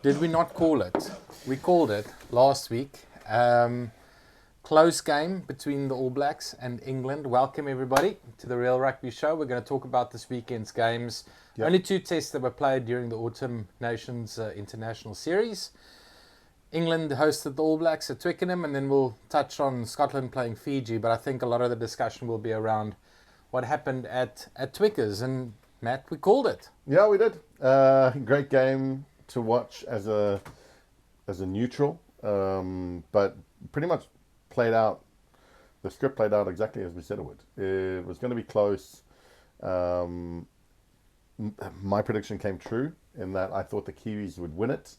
Did we not call it? We called it last week. Close game between the All Blacks and England. Welcome everybody to the Real Rugby Show. We're going to talk about this weekend's games. Yep. Only two tests that were played during the Autumn Nations International Series. England hosted the All Blacks at Twickenham, and then we'll touch on Scotland playing Fiji. But I think a lot of the discussion will be around what happened at Twickers. And Matt, we called it. Yeah, we did. Great game to watch as a neutral, but pretty much played out. The script played out exactly as we said it would. It was going to be close. My prediction came true in that I thought the Kiwis would win it.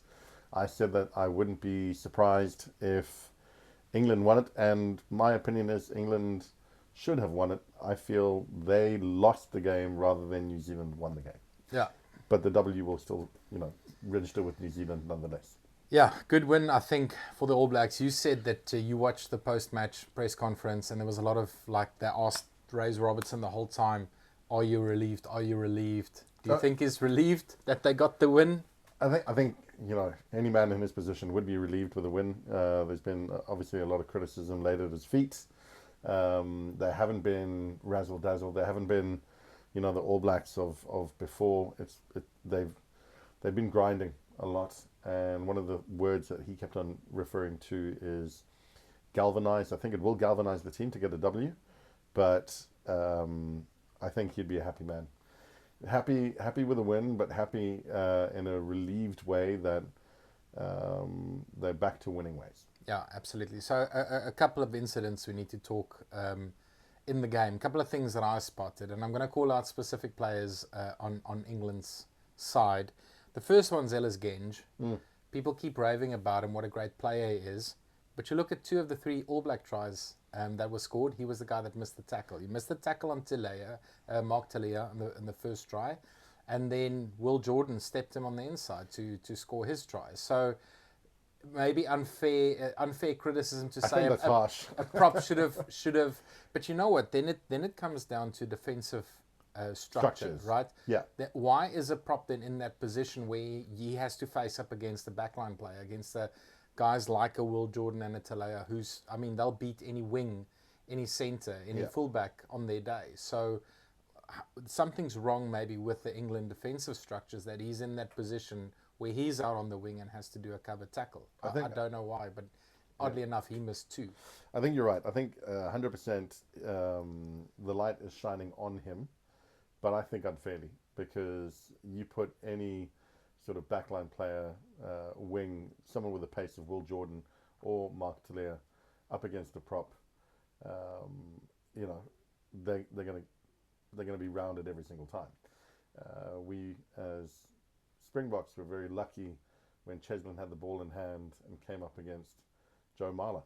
I said that I wouldn't be surprised if England won it, and my opinion is England should have won it. I feel they lost the game rather than New Zealand won the game. Yeah. But the W will still, register with New Zealand nonetheless. Yeah, good win, I think, for the All Blacks. You said that you watched the post-match press conference, and there was a lot of, they asked Ray Robertson the whole time, are you relieved? Are you relieved? Do you think he's relieved that they got the win? I think any man in his position would be relieved with a win. There's been obviously a lot of criticism laid at his feet. They haven't been razzle-dazzle. They haven't been, the All Blacks of before. They've been grinding a lot. And one of the words that he kept on referring to is galvanized. I think it will galvanize the team to get a W, but I think he'd be a happy man. Happy with a win, but happy in a relieved way that they're back to winning ways. Yeah, absolutely. So a couple of incidents we need to talk in the game. A couple of things that I spotted, and I'm going to call out specific players on England's side. The first one's Ellis Genge. People keep raving about him, what a great player he is. But you look at two of the three All Black tries that were scored, he was the guy that missed the tackle. He missed the tackle on Mark Talia in the first try. And then Will Jordan stepped him on the inside to score his try. So maybe unfair criticism to say that's harsh. A prop should have. But you know what? Then it comes down to defensive structures, right? Yeah. Why is a prop then in that position where he has to face up against a backline player, against the guys like a Will Jordan and a Talaya, they'll beat any wing, any centre, any fullback on their day. So something's wrong maybe with the England defensive structures that he's in that position where he's out on the wing and has to do a cover tackle. I don't know why, but oddly enough, he missed two. I think you're right. I think 100% the light is shining on him, but I think unfairly, because you put any sort of backline player, wing, someone with the pace of Will Jordan or Mark Talia up against a prop, they're going to be rounded every single time. We as Springboks were very lucky when Cheslin had the ball in hand and came up against Joe Marler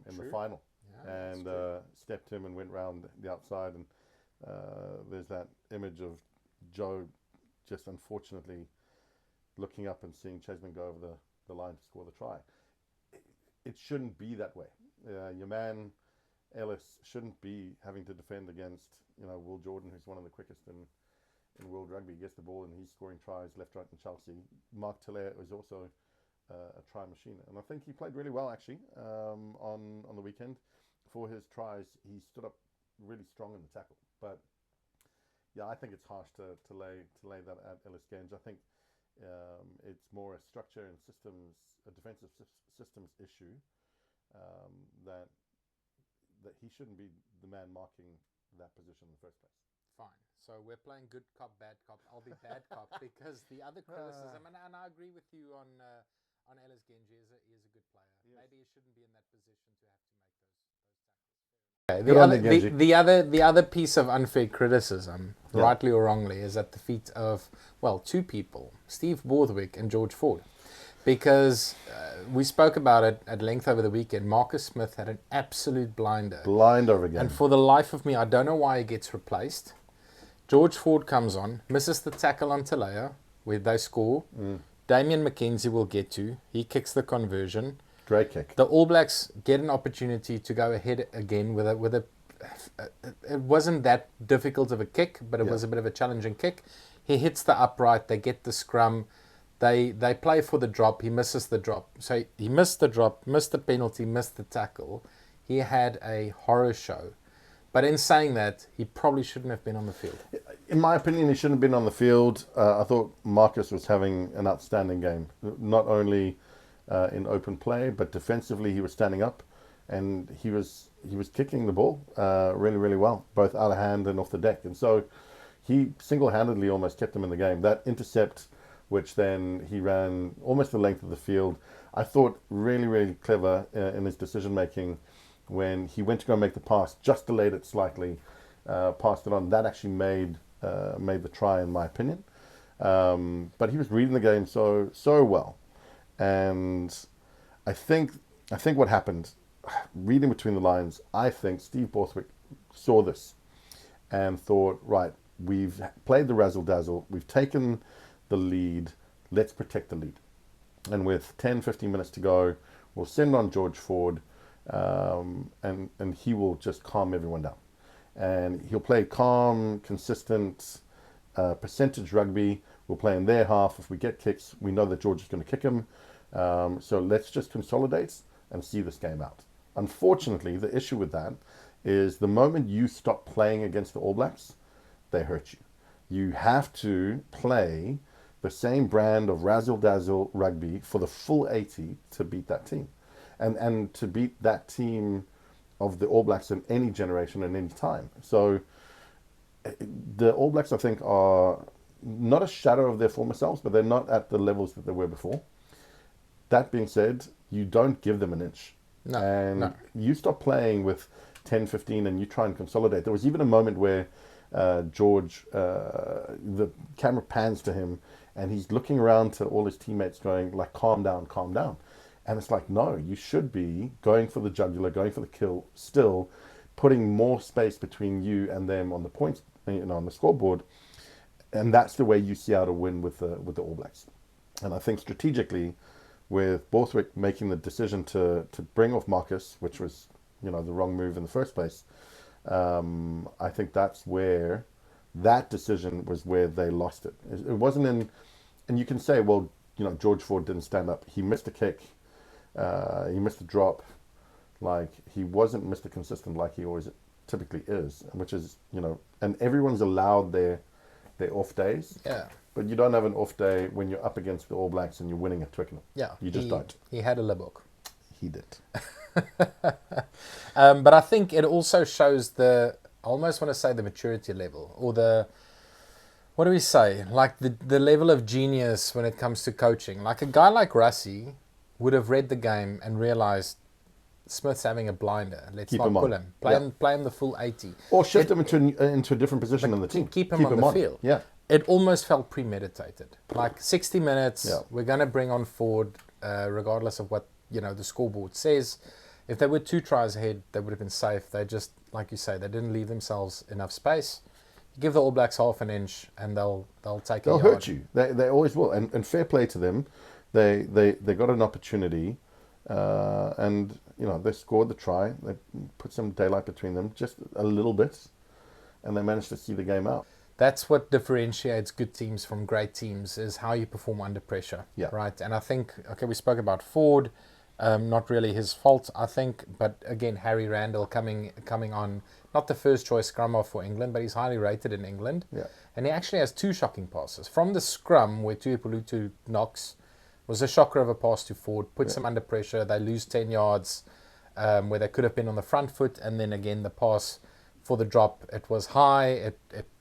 in the final, and stepped him and went round the outside. And there's that image of Joe just unfortunately looking up and seeing Cheslin go over the line to score the try. It shouldn't be that way. Your man Ellis shouldn't be having to defend against Will Jordan, who's one of the quickest in world rugby. He gets the ball and he's scoring tries left, right, and Chelsea. Mark Talia is also a try machine, and I think he played really well actually on the weekend. For his tries, he stood up really strong in the tackle. But yeah, I think it's harsh to lay that at Ellis Genge. I think it's more a structure and systems, a defensive systems issue, that he shouldn't be the man marking that position in the first place. Fine. So we're playing good cop, bad cop. I'll be bad cop because the other criticism, and I agree with you on Ellis Genge, he is a good player. Yes. Maybe he shouldn't be in that position to have to make those tackles. The other piece of unfair criticism, rightly or wrongly, is at the feet of two people, Steve Borthwick and George Ford. Because we spoke about it at length over the weekend. Marcus Smith had an absolute blinder. Blinder again. And for the life of me, I don't know why he gets replaced. George Ford comes on, misses the tackle on Talaya, where they score. Damien McKenzie will get to. He kicks the conversion. Great kick. The All Blacks get an opportunity to go ahead again with a it wasn't that difficult of a kick, but it was a bit of a challenging kick. He hits the upright. They get the scrum. They play for the drop. He misses the drop. So he missed the drop, missed the penalty, missed the tackle. He had a horror show. But in saying that, he probably shouldn't have been on the field. In my opinion, he shouldn't have been on the field. I thought Marcus was having an outstanding game, not only in open play, but defensively he was standing up, and he was kicking the ball really, really well, both out of hand and off the deck. And so he single-handedly almost kept him in the game. That intercept, which then he ran almost the length of the field, I thought really, really clever in his decision-making when he went to go make the pass, just delayed it slightly, passed it on. That actually made the try, in my opinion. But he was reading the game so well, and I think what happened, reading between the lines, I think Steve Borthwick saw this and thought, right, we've played the razzle dazzle, we've taken the lead, let's protect the lead. And with 10, 15 minutes to go, we'll send on George Ford, and he will just calm everyone down. And he'll play calm, consistent, percentage rugby. We'll play in their half. If we get kicks, we know that George is going to kick him. So let's just consolidate and see this game out. Unfortunately, the issue with that is the moment you stop playing against the All Blacks, they hurt you. You have to play the same brand of razzle-dazzle rugby for the full 80 to beat that team. And to beat that team of the All Blacks in any generation and any time. So the All Blacks, I think, are not a shadow of their former selves, but they're not at the levels that they were before. That being said, you don't give them an inch. No. You stop playing with 10, 15 and you try and consolidate. There was even a moment where George, the camera pans to him and he's looking around to all his teammates going like, calm down, calm down. And it's like, no, you should be going for the jugular, going for the kill, still putting more space between you and them on the points, on the scoreboard. And that's the way you see how to win with the All Blacks. And I think strategically, with Borthwick making the decision to bring off Marcus, which was, the wrong move in the first place, I think that's where that decision was where they lost it. It wasn't in, and you can say, well, George Ford didn't stand up. He missed a kick. He missed a drop. Like, he wasn't Mr. Consistent like he always typically is, which is, and everyone's allowed their off days. Yeah. But you don't have an off day when you're up against the All Blacks and you're winning at Twickenham. Yeah. You just don't. He had a Libok. He did. But I think it also shows I almost want to say the maturity level, or what do we say? Like the level of genius when it comes to coaching. Like a guy like Rassie would have read the game and realized Smith's having a blinder. Let's not pull him. Play him the full 80. Or shift him into a different position in the team. Keep him on the field. Yeah. It almost felt premeditated. Like 60 minutes, we're going to bring on Ford, regardless of what the scoreboard says. If they were 2 tries ahead, they would have been safe. They just, like you say, they didn't leave themselves enough space. Give the All Blacks half an inch, and they'll take. They'll hurt you. They always will. And fair play to them. They got an opportunity, and they scored the try. They put some daylight between them, just a little bit, and they managed to see the game out. That's what differentiates good teams from great teams, is how you perform under pressure. Yeah. Right. And I think, we spoke about Ford, not really his fault, I think, but again, Harry Randall coming on, not the first choice scrummer for England, but he's highly rated in England. Yeah. And he actually has 2 shocking passes. From the scrum, where Tuipulotu knocks, was a shocker of a pass to Ford, puts them under pressure, they lose 10 yards, where they could have been on the front foot, and then again, the pass for the drop, it was high,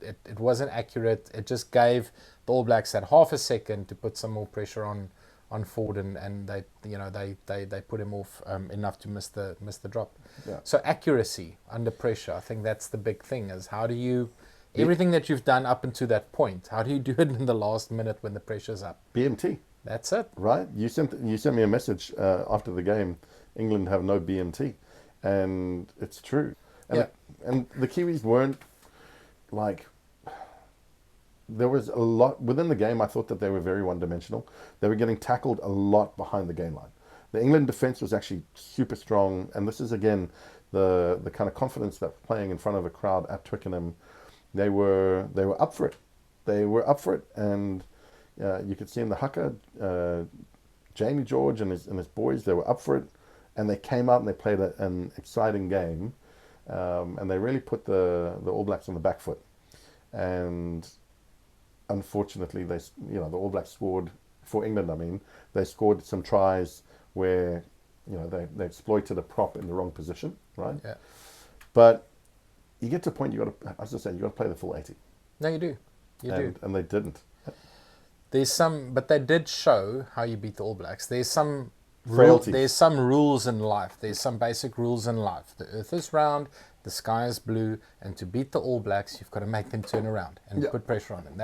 it wasn't accurate, it just gave the All Blacks that half a second to put some more pressure on Ford, and they put him off enough to miss the drop. Yeah. So accuracy under pressure, I think that's the big thing, is how do you, everything that you've done up until that point, how do you do it in the last minute when the pressure's up? BMT. That's it. Right? You sent me a message after the game, England have no BMT, and it's true. And the Kiwis weren't like, there was a lot within the game. I thought that they were very one-dimensional. They were getting tackled a lot behind the game line. The England defense was actually super strong, and this is again the kind of confidence that playing in front of a crowd at Twickenham, they were up for it. They were up for it, and You could see in the haka, Jamie George and his boys, they were up for it, and they came out and they played an exciting game, and they really put the All Blacks on the back foot. And unfortunately, the All Blacks scored for England. I mean, they scored some tries where they exploited a prop in the wrong position, right? Yeah. But you get to a point you got to, as I said, you got to play the full 80. No, you do. You do. And they didn't. But they did show how you beat the All Blacks. There's some Frailties. There's some rules in life. There's some basic rules in life. The earth is round, the sky is blue, and to beat the All Blacks, you've got to make them turn around and put pressure on them.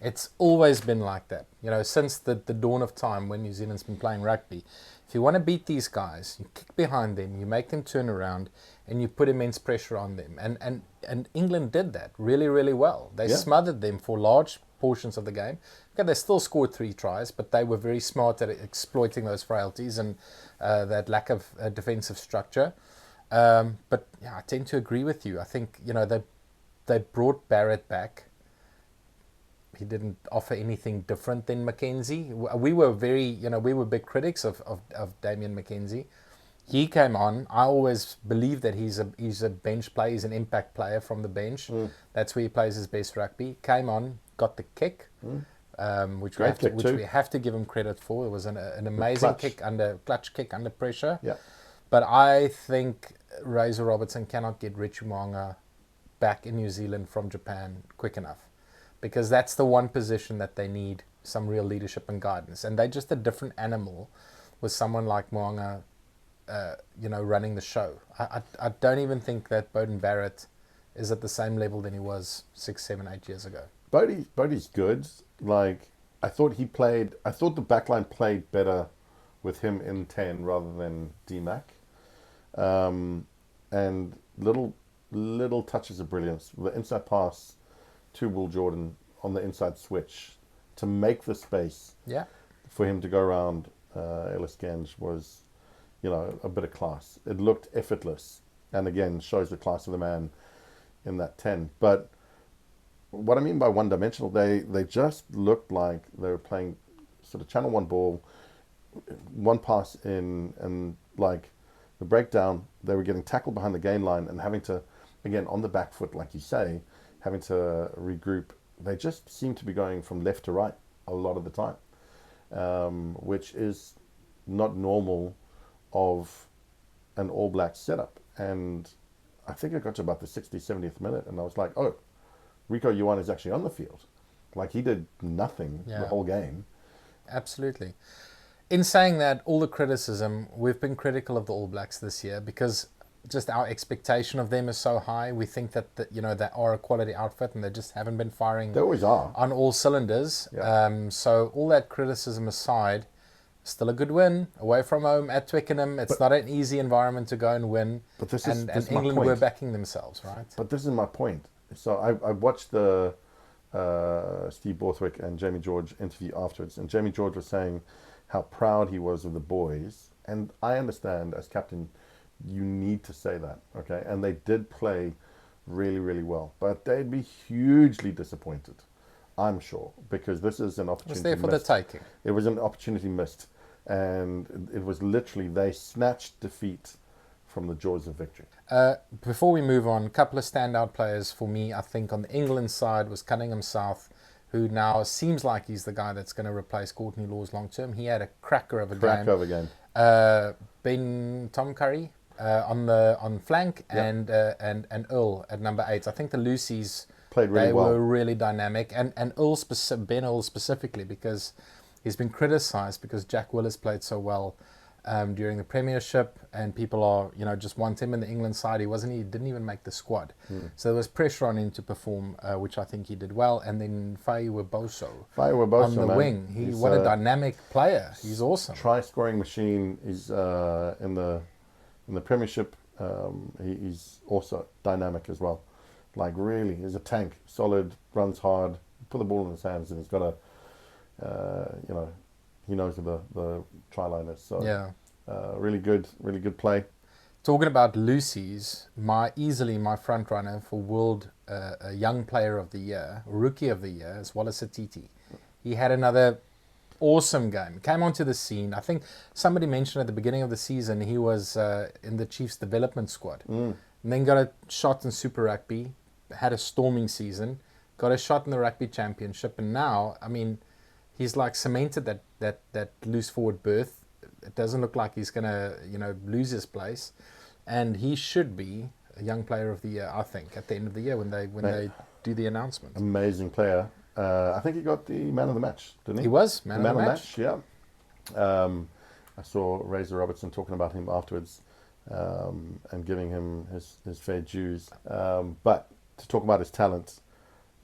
It's always been like that. Since the dawn of time when New Zealand's been playing rugby. If you want to beat these guys, you kick behind them, you make them turn around, and you put immense pressure on them. And England did that really, really well. They smothered them for large portions of the game. Okay, they still scored 3 tries, but they were very smart at exploiting those frailties and that lack of defensive structure. But yeah, I tend to agree with you. I think they brought Barrett back. He didn't offer anything different than McKenzie. We were we were big critics of Damien McKenzie. He came on. I always believe that he's a bench player. He's an impact player from the bench. That's where he plays his best rugby. Came on, got the kick, which we have to give him credit for. It was an amazing clutch kick under pressure. Yeah. But I think Razor Robertson cannot get Richie Mo'unga back in New Zealand from Japan quick enough, because that's the one position that they need some real leadership and guidance. And they're just a different animal with someone like Mo'unga, running the show. I don't even think that Beauden Barrett is at the same level than he was 6, 7, 8 years ago. Bodie's good. Like, I thought the backline played better with him in 10 rather than D-Mac. And little touches of brilliance. The inside pass to Will Jordan on the inside switch to make the space for him to go around Ellis Genge was, a bit of class. It looked effortless, and again shows the class of the man in that 10. But what I mean by one-dimensional, they just looked like they were playing sort of channel 1 ball, one pass in, and like the breakdown, they were getting tackled behind the gain line and having to, again, on the back foot, like you say, having to regroup. They just seem to be going from left to right a lot of the time, which is not normal of an All Black setup. And I think I got to about the 60th, 70th minute, and I was like, oh, Rico Yuan is actually on the field. Like, he did nothing the whole game. Absolutely. In saying that, all the criticism, we've been critical of the All Blacks this year because just our expectation of them is so high. We think that they are a quality outfit, and they just haven't been firing. They always are on all cylinders. Yeah. So all that criticism aside, still a good win away from home at Twickenham. It's not an easy environment to go and win. But this and is England were backing themselves, right? But this is my point. So I watched the Steve Borthwick and Jamie George interview afterwards, and Jamie George was saying how proud he was of the boys. And I understand, as captain, you need to say that, okay? And they did play really, really well. But they'd be hugely disappointed, I'm sure, because this is an opportunity missed. It was there for the taking. It was an opportunity missed. And it was literally, they snatched defeat from the jaws of victory. Before we move on, a couple of standout players for me, I think, on the England side was Cunningham South, who now seems like he's the guy that's going to replace Courtney Laws long term. He had a cracker of a game. Ben Tom Curry on flank, and Earl at number 8. I think the Lucy's played really well. They were really dynamic, and Ben Earl specifically, because he's been criticised because Jack Willis played so well during the Premiership, and people are just want him in the England side. He didn't even make the squad, so there was pressure on him to perform, which I think he did well. And then Faiwa Boso on the wing. What a dynamic player! He's awesome. Try scoring machine. He's in the Premiership. He's also dynamic as well. Like, really, he's a tank. Solid, runs hard. Put the ball in his hands, and he's got a he knows who the try line is. So really good play. Talking about Lucy's, easily my front runner for World Young Player of the Year, Rookie of the Year, is Wallace Atiti. He had another awesome game. Came onto the scene. I think somebody mentioned at the beginning of the season he was in the Chiefs development squad. And then got a shot in Super Rugby, had a storming season, got a shot in the Rugby Championship, and now, I mean, he's like cemented that loose forward berth. It doesn't look like he's going to, lose his place. And he should be a young player of the year, I think, at the end of the year when they do the announcement. Amazing player. I think he got the man of the match, didn't he? He was man of the match. Yeah. I saw Razor Robertson talking about him afterwards and giving him his fair dues. But to talk about his talent,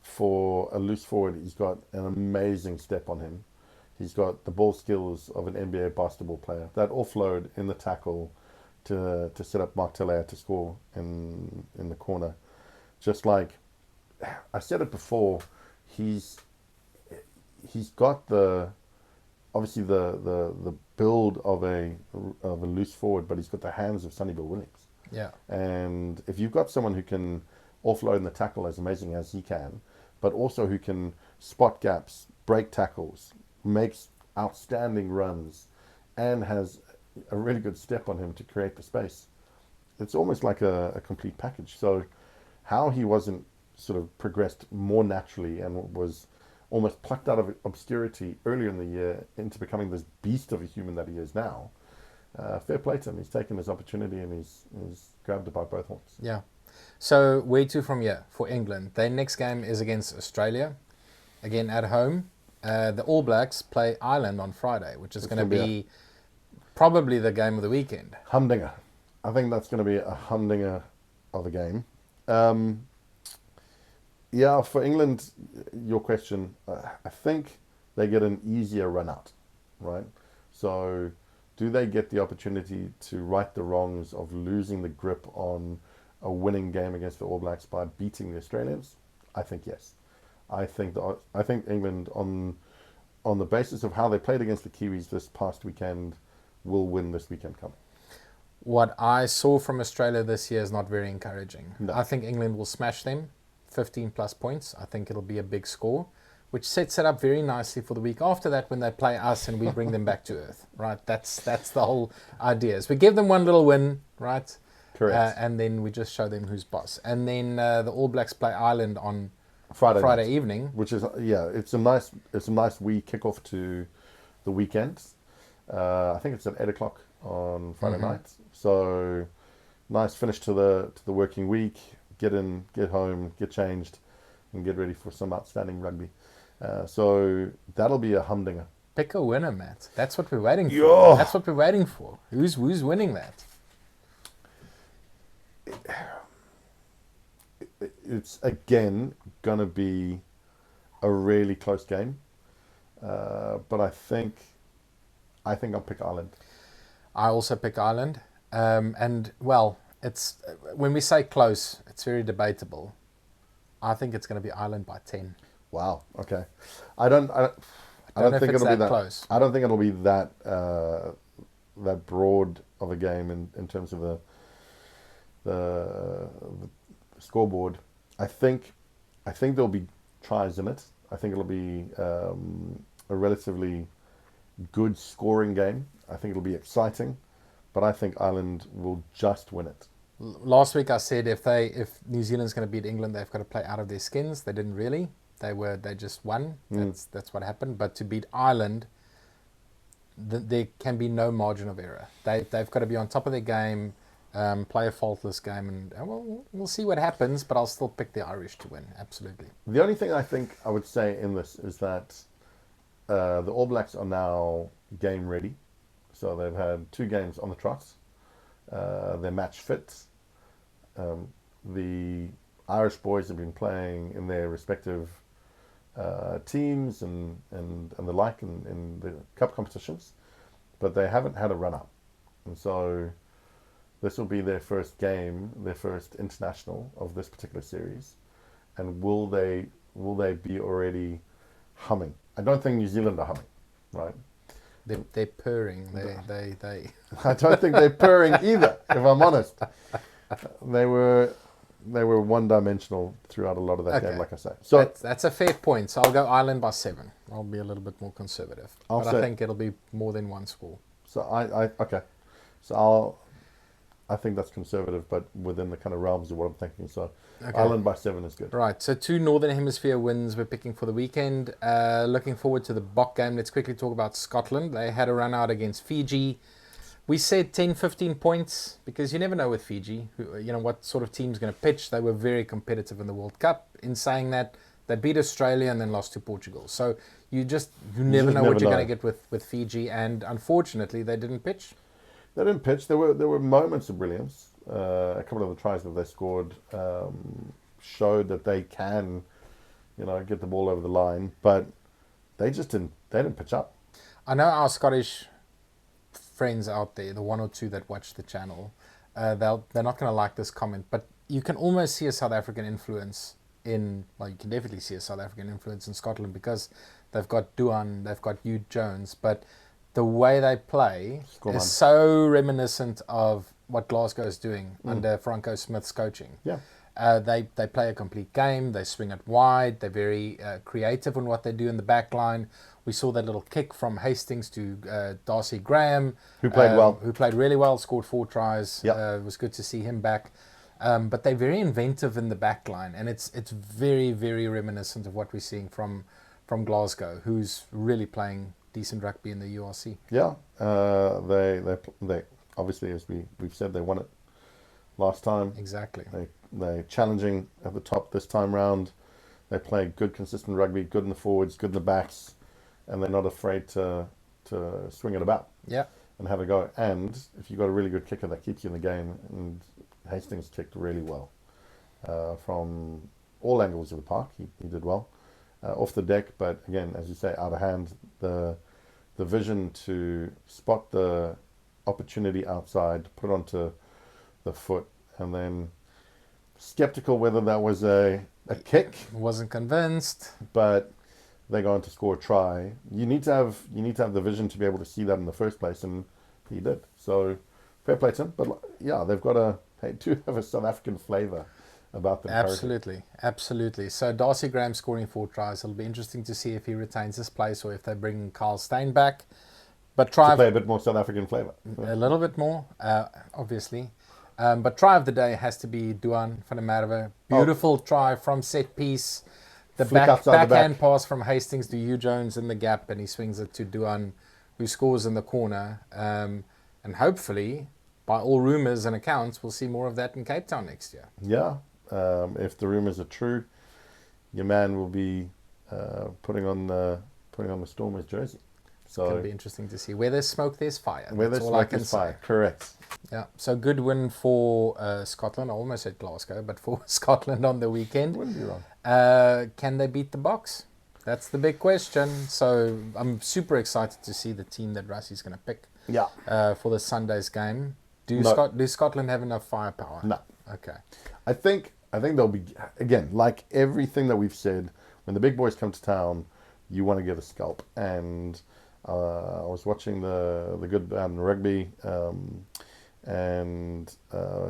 for a loose forward, he's got an amazing step on him. He's got the ball skills of an NBA basketball player. That offload in the tackle to set up Mark Telair to score in the corner. Just like I said it before, he's got obviously the build of a loose forward, but he's got the hands of Sonny Bill Williams. Yeah. And if you've got someone who can offload in the tackle as amazing as he can, but also who can spot gaps, break tackles, makes outstanding runs, and has a really good step on him to create the space, it's almost like a complete package. So how he wasn't sort of progressed more naturally and was almost plucked out of obscurity earlier in the year into becoming this beast of a human that he is now, fair play to him. He's taken his opportunity and he's grabbed it by both horns. Yeah. So where to from here for England? Their next game is against Australia, again at home. The All Blacks play Ireland on Friday, which is going to be probably the game of the weekend. Humdinger. I think that's going to be a humdinger of a game. Yeah, for England, your question, I think they get an easier run out, right? So do they get the opportunity to right the wrongs of losing the grip on a winning game against the All Blacks by beating the Australians? I think yes. I think England, on the basis of how they played against the Kiwis this past weekend, will win this weekend coming. What I saw from Australia this year is not very encouraging. No. I think England will smash them, 15 plus points. I think it'll be a big score, which sets it up very nicely for the week after that when they play us and we bring them back to earth, right? That's the whole idea. Is we give them one little win, right? Correct. And then we just show them who's boss. And then the All Blacks play Ireland on Friday evening, which is it's a nice wee kickoff to the weekend. I think it's at 8:00 on Friday night. So nice finish to the working week. Get in, get home, get changed, and get ready for some outstanding rugby. So that'll be a humdinger. Pick a winner, Matt. That's what we're waiting Yeah. for. That's what we're waiting for. Who's winning that? It's again gonna be a really close game, but I think I'll pick Ireland. I also pick Ireland, and well, it's when we say close, it's very debatable. I think it's going to be Ireland by 10. Wow. Okay. I don't think it'll be that close. I don't think it'll be that that broad of a game in terms of the scoreboard. I think there'll be tries in it. I think it'll be a relatively good scoring game. I think it'll be exciting, but I think Ireland will just win it. Last week I said if New Zealand's going to beat England, they've got to play out of their skins. They didn't really. They just won. That's what happened. But to beat Ireland, there can be no margin of error. They've got to be on top of their game, play a faultless game, and we'll see what happens. But I'll still pick the Irish to win. Absolutely. The only thing I think I would say in this is that the All Blacks are now game ready. So they've had 2 games on the trot. They're match fit. The Irish boys have been playing in their respective teams and the like in the cup competitions, but they haven't had a run up, and so this will be their first game, their first international of this particular series. And will they be already humming? I don't think New Zealand are humming, right? They're purring. They I don't think they're purring either, if I'm honest. They were they were one-dimensional throughout a lot of that Okay. game, like I say. So That's a fair point. So I'll go Ireland by 7. I'll be a little bit more conservative. I'll But say- I think it'll be more than one score. so okay. So I think that's conservative, but within the kind of realms of what I'm thinking. So Okay. Ireland by 7 is good. Right, so 2 Northern Hemisphere wins we're picking for the weekend. Looking forward to the Bok game. Let's quickly talk about Scotland. They had a run out against Fiji. We said 10, 15 points because you never know with Fiji, what sort of team's going to pitch. They were very competitive in the World Cup. In saying that, they beat Australia and then lost to Portugal. So you never just know never what you're know. going to get with Fiji. And unfortunately, they didn't pitch. They didn't pitch. There were moments of brilliance. A couple of the tries that they scored showed that they can, get the ball over the line, but they just didn't. They didn't pitch up. I know our Scottish friends out there, the one or two that watch the channel, they're not going to like this comment, but you can almost see a South African influence you can definitely see a South African influence in Scotland because they've got Duan, they've got Hugh Jones, but the way they play Scoreman. is so reminiscent of what Glasgow is doing under Franco Smith's coaching. Yeah. They play a complete game. They swing it wide. They're very creative on what they do in the back line. We saw that little kick from Hastings to Darcy Graham. Who played well. Who played really well, scored 4 tries. Yep. It was good to see him back. But they're very inventive in the back line. And it's very, very reminiscent of what we're seeing from Glasgow, who's really playing decent rugby in the URC. Yeah. They obviously, as we've said, they won it last time. Exactly. They're challenging at the top this time round. They play good, consistent rugby, good in the forwards, good in the backs, and they're not afraid to swing it about. Yeah. And have a go. And if you've got a really good kicker that keeps you in the game, and Hastings kicked really well from all angles of the park. He did well off the deck, but again, as you say, out of hand. The vision to spot the opportunity outside, put onto the foot, and then skeptical whether that was a kick, Wasn't convinced. but they go on to score a try. You need to have the vision to be able to see that in the first place, and he did. So fair play to him. But yeah, they do have a South African flavour about them. Absolutely. So Darcy Graham scoring 4 tries. It'll be interesting to see if he retains his place or if they bring Carl Steyn back. But To play a bit more South African flavour. a little bit more, obviously. But try of the day has to be Duan van der Merwe. Beautiful try from set piece. The Flick outside the backhand back. pass from Hastings to Hugh Jones in the gap, and he swings it to Duan, who scores in the corner. And hopefully, by all rumours and accounts, we'll see more of that in Cape Town next year. Yeah. If the rumours are true, your man will be putting on the Stormers jersey. It's going So to be interesting to see. Where there's smoke, there's fire. where That's there's all I smoke, can there's say. fire. Correct. Yeah, so good win for Scotland. I almost said Glasgow, but for Scotland on the weekend. Wouldn't be wrong. Can they beat the Boks? That's the big question. So I'm super excited to see the team that Rassie's going to pick Yeah. for the Sunday's game. Do No. Scotland have enough firepower? No. Okay. I think they'll be, again, like everything that we've said, when the big boys come to town, you want to get a scalp. And I was watching the Good Bad and Rugby, and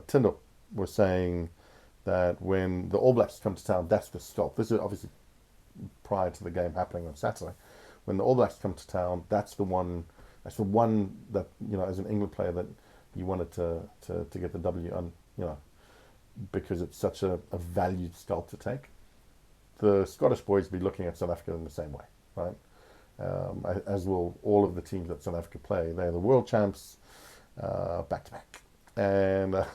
Tyndall was saying that when the All Blacks come to town, that's the scalp. This is obviously prior to the game happening on Saturday. When the All Blacks come to town, that's the one that, as an England player, that you wanted to get the W on, because it's such a valued scalp to take. The Scottish boys will be looking at South Africa in the same way, right? As will all of the teams that South Africa play. They're the world champs back to back, and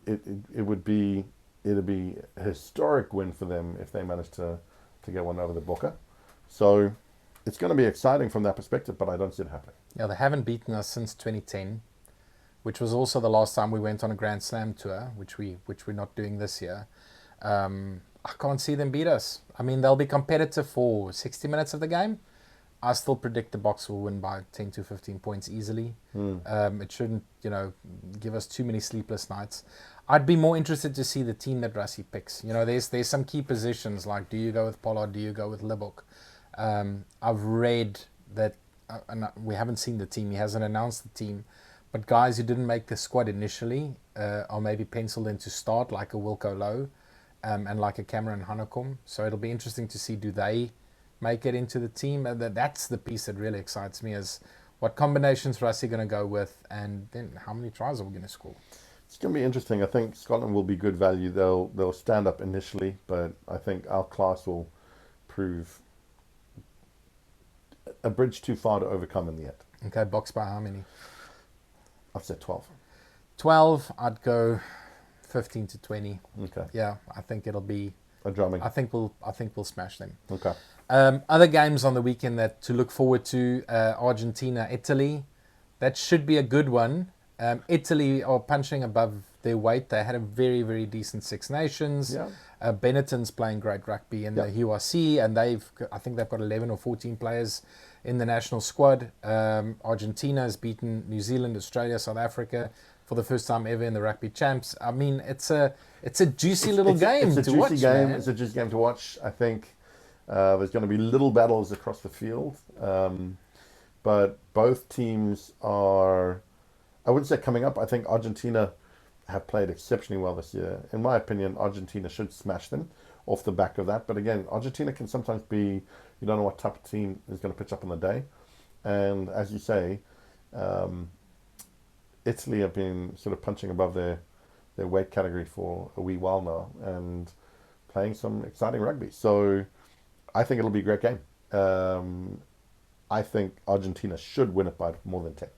it'd be a historic win for them if they manage to get one over the Bokke. So it's going to be exciting from that perspective, but I don't see it happening. Yeah, they haven't beaten us since 2010, which was also the last time we went on a Grand Slam tour, which we're not doing this year. I can't see them beat us. I mean, they'll be competitive for 60 minutes of the game. I still predict the Boks will win by 10 to 15 points easily. It shouldn't, give us too many sleepless nights. I'd be more interested to see the team that Rassie picks. There's some key positions, like do you go with Pollard, do you go with Libbok? I've read that, and we haven't seen the team, he hasn't announced the team, but guys who didn't make the squad initially are maybe penciled in to start, like a Wilco Low and like a Cameron Hanekom. So it'll be interesting to see, do they make it into the team? And that's the piece that really excites me, is what combinations Rassie going to go with, and then how many tries are we going to score? It's going to be interesting. I think Scotland will be good value. They'll stand up initially, but I think our class will prove a bridge too far to overcome in the end. Okay, box by how many? I've said 12. 12, I'd go 15 to 20. Okay. Yeah, I think it'll be A drumming. I think we'll smash them. Okay. Other games on the weekend that to look forward to: Argentina, Italy. That should be a good one. Italy are punching above their weight. They had a very, very decent Six Nations. Yeah. Benetton's playing great rugby in the URC, and I think they've got 11 or 14 players in the national squad. Argentina has beaten New Zealand, Australia, South Africa for the first time ever in the Rugby Champs. I mean, it's a juicy little game to watch. It's a juicy game to watch. I think there's going to be little battles across the field, but both teams are, I wouldn't say coming up. I think Argentina have played exceptionally well this year. In my opinion, Argentina should smash them off the back of that. But again, Argentina can sometimes be, you don't know what type of team is going to pitch up on the day. And as you say, Italy have been sort of punching above their weight category for a wee while now and playing some exciting rugby. So I think it'll be a great game. I think Argentina should win it by more than 10.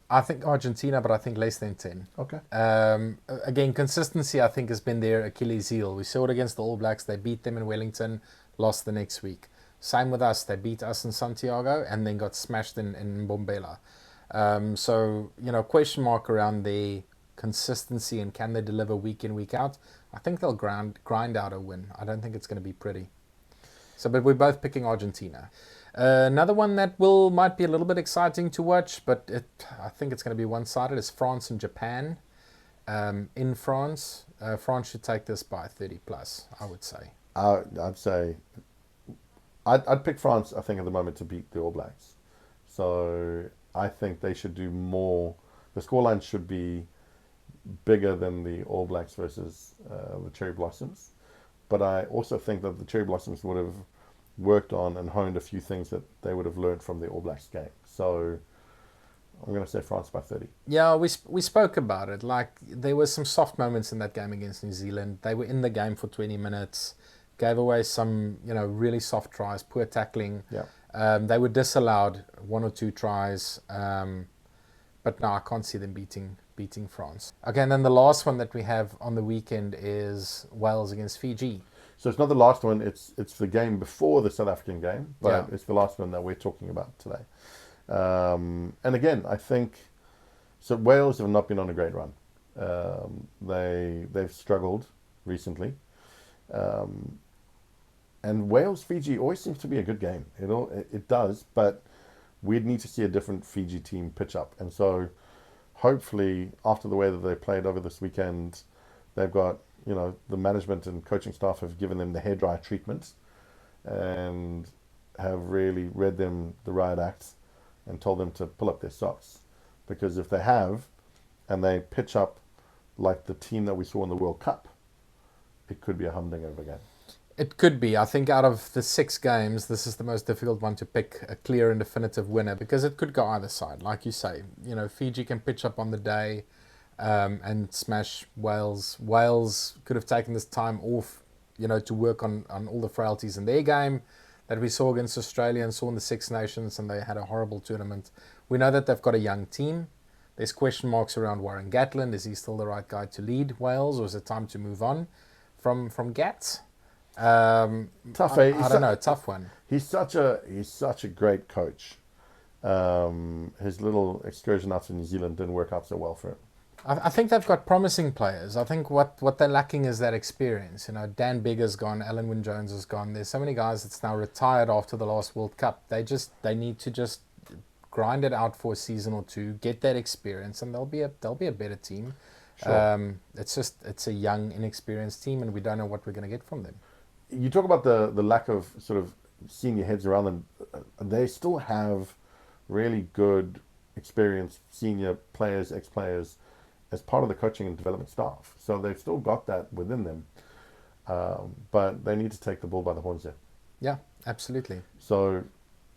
I think Argentina, but I think less than 10. Okay. Again, consistency, I think, has been their Achilles heel. We saw it against the All Blacks. They beat them in Wellington, lost the next week. Same with us. They beat us in Santiago and then got smashed in Mbombela. So, question mark around their consistency and can they deliver week in, week out. I think they'll grind out a win. I don't think it's going to be pretty. So, but we're both picking Argentina. Another one that might be a little bit exciting to watch, but I think it's going to be one-sided, is France and Japan. In France, France should take this by 30 plus, I would say. I'd say I'd pick France, I think, at the moment to beat the All Blacks. So I think they should do more. The scoreline should be bigger than the All Blacks versus the Cherry Blossoms. But I also think that the Cherry Blossoms would have worked on and honed a few things that they would have learned from the All Blacks game. So I'm going to say France by 30. Yeah, we spoke about it. Like, there were some soft moments in that game against New Zealand. They were in the game for 20 minutes, gave away some, really soft tries, poor tackling. Yeah. They were disallowed 1 or 2 tries, but no, I can't see them beating France. Okay, and then the last one that we have on the weekend is Wales against Fiji. So it's not the last one. It's the game before the South African game, but Yeah. It's the last one that we're talking about today. And again, I think so. Wales have not been on a great run. They've struggled recently, and Wales Fiji always seems to be a good game. It does, but we'd need to see a different Fiji team pitch up. And so, hopefully, after the way that they played over this weekend, they've got, the management and coaching staff have given them the hairdryer treatment and have really read them the riot act and told them to pull up their socks. Because if they have, and they pitch up like the team that we saw in the World Cup, it could be a humdinger of a game. It could be. I think out of the 6 games, this is the most difficult one to pick a clear and definitive winner, because it could go either side. Like you say, Fiji can pitch up on the day and smash Wales. Wales could have taken this time off, to work on all the frailties in their game that we saw against Australia and saw in the Six Nations, and they had a horrible tournament. We know that they've got a young team. There's question marks around Warren Gatland. Is he still the right guy to lead Wales, or is it time to move on from Gats? Tough. I don't know. Tough one. He's such a great coach. His little excursion out to New Zealand didn't work out so well for him. I think they've got promising players. I think what they're lacking is that experience. Dan Biggar's gone, Alan Wynne-Jones is gone. There's so many guys that's now retired after the last World Cup. They need to just grind it out for a season or 2, get that experience, and they'll be a better team. Sure. It's a young, inexperienced team, and we don't know what we're going to get from them. You talk about the lack of sort of senior heads around them. They still have really good experienced senior players, ex-players, as part of the coaching and development staff. So they've still got that within them, but they need to take the bull by the horns there. Yeah, absolutely. So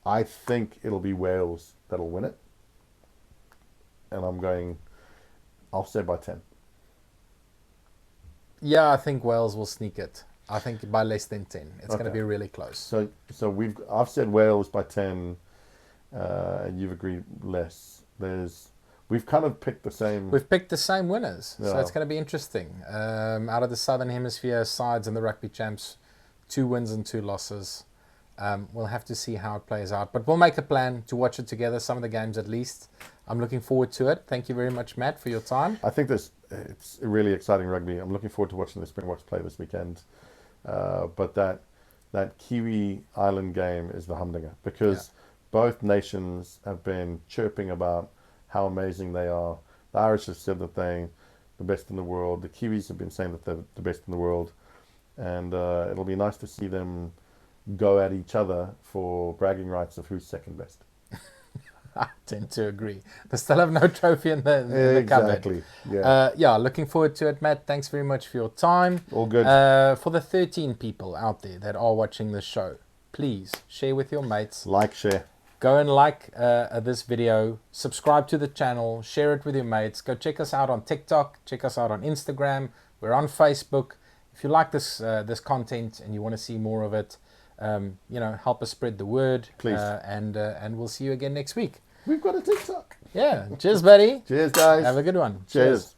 I think it'll be Wales that'll win it, and I'll say by 10. Yeah, I think Wales will sneak it. I think by less than 10. It's going to be really close. So I've said Wales by 10, and you've agreed less. We've kind of picked the same. We've picked the same winners, so Yeah. it's going to be interesting. Out of the Southern Hemisphere sides in the rugby champs, 2 wins and 2 losses. We'll have to see how it plays out, but we'll make a plan to watch it together, some of the games at least. I'm looking forward to it. Thank you very much, Matt, for your time. I think it's really exciting rugby. I'm looking forward to watching the Springboks play this weekend. But that Kiwi Island game is the humdinger, because both nations have been chirping about how amazing they are. The Irish have said that they're the best in the world. The Kiwis have been saying that they're the best in the world. And it'll be nice to see them go at each other for bragging rights of who's second best. I tend to agree. They still have no trophy in the cupboard. Exactly. Yeah. Yeah, looking forward to it, Matt. Thanks very much for your time. All good. For the 13 people out there that are watching this show, please share with your mates. Like, share. Go and like this video. Subscribe to the channel. Share it with your mates. Go check us out on TikTok. Check us out on Instagram. We're on Facebook. If you like this content and you want to see more of it, help us spread the word. Please. And we'll see you again next week. We've got a TikTok. Yeah. Cheers, buddy. Cheers, guys. Have a good one. Cheers.